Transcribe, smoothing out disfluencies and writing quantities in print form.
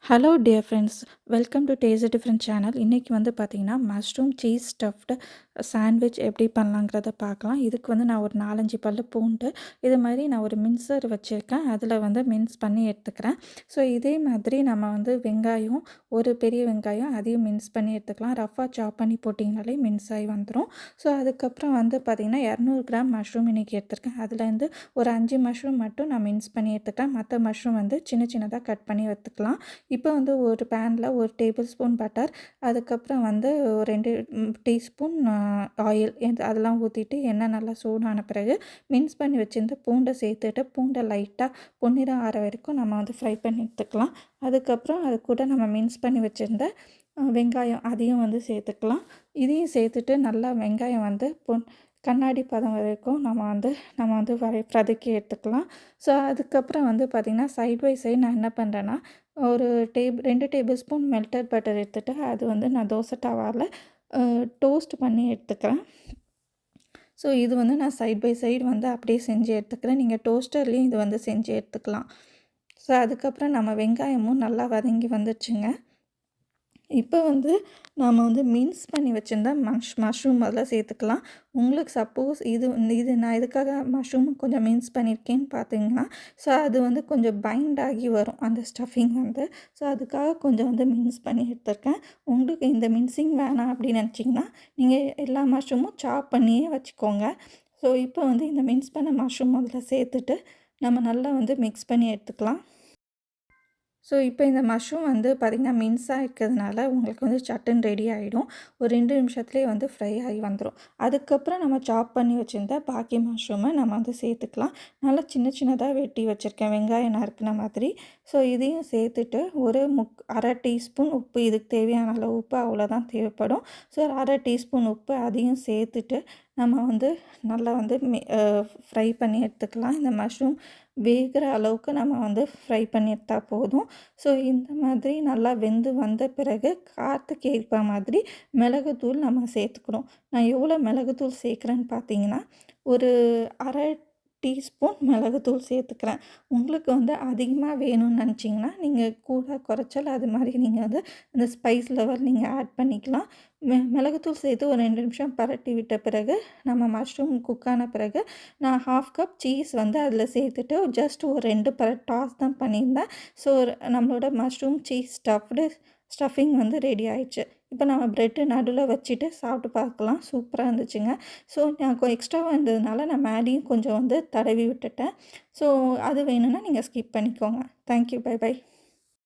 Hello dear friends, welcome to taste different channel. இன்றைக்கி வந்து பார்த்திங்கன்னா மஷ்ரூம் சீஸ் ஸ்டஃப்டு சாண்ட்விச் எப்படி பண்ணலாங்கிறத பார்க்கலாம். இதுக்கு வந்து நான் ஒரு 4-5 பல்லு பூண்டு, இது மாதிரி நான் ஒரு மின்சர் வச்சுருக்கேன். அதில் வந்து மின்ஸ் பண்ணி எடுத்துக்கிறேன். ஸோ இதே மாதிரி நம்ம வந்து வெங்காயம், ஒரு பெரிய வெங்காயம் அதையும் மின்ஸ் பண்ணி எடுத்துக்கலாம். ரஃபாக சாப் பண்ணி போட்டிங்கனாலே மின்ஸ் ஆகி வந்துடும். ஸோ அதுக்கப்புறம் வந்து பார்த்திங்கன்னா 200 கிராம் மஷ்ரூம் இன்றைக்கி எடுத்துருக்கேன். அதுலேருந்து ஒரு 5 மஷ்ரூம் மட்டும் நான் மின்ஸ் பண்ணி எடுத்துக்கிறேன். மற்ற மஷ்ரூம் வந்து சின்ன சின்னதாக கட் பண்ணி எடுத்துக்கலாம். இப்போ வந்து ஒரு பேனில் 1 டேபிள் ஸ்பூன் பட்டர், அதுக்கப்புறம் வந்து 2 டீஸ்பூன் ஆயில் அதெல்லாம் ஊற்றிட்டு எண்ணெய் நல்லா சூடான பிறகு மின்ஸ் பண்ணி வச்சுருந்த பூண்டை சேர்த்துட்டு பூண்டை லைட்டாக பொன்னிறம் ஆற வரைக்கும் நம்ம வந்து ஃப்ரை பண்ணி எடுத்துக்கலாம். அதுக்கப்புறம் அது கூட நம்ம மின்ஸ் பண்ணி வச்சுருந்த வெங்காயம் அதையும் வந்து சேர்த்துக்கலாம். இதையும் சேர்த்துட்டு நல்லா வெங்காயம் வந்து கண்ணாடி பதம் வரைக்கும் நம்ம வந்து வதக்கி எடுத்துக்கலாம். ஸோ அதுக்கப்புறம் வந்து பார்த்திங்கன்னா சைட் பை சைடு நான் என்ன பண்ணுறேன்னா, ஒரு 2 டேபிள் ஸ்பூன் மெல்டட் பட்டர் எடுத்துகிட்டு அது வந்து நான் தோசை டவாவில் டோஸ்ட் பண்ணி எடுத்துக்கிறேன். ஸோ இது வந்து நான் சைட் பை சைடு வந்து அப்படியே செஞ்சு எடுத்துக்கிறேன். நீங்கள் டோஸ்டர்லேயும் இது வந்து செஞ்சு எடுத்துக்கலாம். ஸோ அதுக்கப்புறம் நம்ம வெங்காயமும் நல்லா வதங்கி வந்துடுச்சுங்க. இப்போ வந்து நாம் வந்து மின்ஸ் பண்ணி வச்சுருந்தா மஷ்ரூம் அதில் சேர்த்துக்கலாம். உங்களுக்கு சப்போஸ் இது நான் எதுக்காக மஷ்ரூம் கொஞ்சம் மின்ஸ் பண்ணியிருக்கேன்னு பார்த்தீங்கன்னா, ஸோ அது வந்து கொஞ்சம் பைண்ட் ஆகி வரும் அந்த ஸ்டஃபிங் வந்து. ஸோ அதுக்காக கொஞ்சம் வந்து மின்ஸ் பண்ணி எடுத்துருக்கேன். உங்களுக்கு இந்த மின்சிங் வேணாம் அப்படின்னு நினச்சிங்கன்னா நீங்கள் எல்லா மஷ்ரூமும் சாப் பண்ணியே வச்சுக்கோங்க. ஸோ இப்போ வந்து இந்த மின்ஸ் பண்ண மஷ்ரூம் அதில் சேர்த்துட்டு நம்ம நல்லா வந்து மிக்ஸ் பண்ணி எடுத்துக்கலாம். ஸோ இப்போ இந்த மஷ்ரூம் வந்து பார்த்திங்கன்னா மின்ஸாக இருக்கிறதுனால உங்களுக்கு வந்து சட்டுன்னு ரெடி ஆகிடும். ஒரு 2 நிமிஷத்துலேயே வந்து ஃப்ரை ஆகி வந்துடும். அதுக்கப்புறம் நம்ம சாப் பண்ணி வச்சுருந்த பாக்கி மஷ்ரூமை நம்ம வந்து சேர்த்துக்கலாம். நல்லா சின்ன சின்னதாக வெட்டி வச்சுருக்கேன், வெங்காயம் நறுக்கின மாதிரி. ஸோ இதையும் சேர்த்துட்டு ஒரு அரை டீஸ்பூன் உப்பு, இதுக்கு தேவையான அளவு உப்பு அவ்வளோதான் தேவைப்படும். ஸோ ஒரு அரை டீஸ்பூன் உப்பு அதையும் சேர்த்துட்டு நம்ம வந்து நல்லா வந்து ஃப்ரை பண்ணி எடுத்துக்கலாம். இந்த மஷ்ரூம் வேகிற அளவுக்கு நம்ம வந்து ஃப்ரை பண்ணி எடுத்தால் போதும். ஸோ இந்த மாதிரி நல்லா வெந்து வந்த பிறகு காரத்துக்கு ஏற்ப மாதிரி மிளகுத்தூள் நம்ம சேர்த்துக்கணும். நான் எவ்வளோ மிளகுத்தூள் சேர்க்குறேன்னு பார்த்தீங்கன்னா, ஒரு அரை டீஸ்பூன் மிளகுத்தூள் சேர்த்துக்கிறேன். உங்களுக்கு வந்து அதிகமாக வேணும்னு நினச்சிங்கன்னா நீங்கள் கூட குறைச்சல் அது மாதிரி நீங்கள் வந்து அந்த ஸ்பைஸ் லெவல் நீங்கள் ஆட் பண்ணிக்கலாம். மிளகுத்தூள் சேர்த்து ஒரு 2 நிமிஷம் பரட்டி விட்ட பிறகு நம்ம மஷ்ரூம் குக் ஆன பிறகு நான் 1/2 கப் சீஸ் வந்து அதில் சேர்த்துட்டு ஜஸ்ட் ஒரு 2 டாஸ் தான் பண்ணியிருந்தேன். ஸோ நம்மளோட மஷ்ரூம் சீஸ் ஸ்டஃபிங் வந்து ரெடி ஆயிடுச்சு. இப்போ நம்ம ப்ரெட்டு நடுவில் வச்சுட்டு சாப்பிட்டு பார்க்கலாம். சூப்பராக இருந்துச்சுங்க. ஸோ நான் எக்ஸ்ட்ராவாக இருந்ததுனால நான் மேலேயும் கொஞ்சம் வந்து தடவி விட்டுட்டேன். ஸோ அது வேணும்னா நீங்கள் ஸ்கிப் பண்ணிக்கோங்க. தேங்க்யூ. Bye by.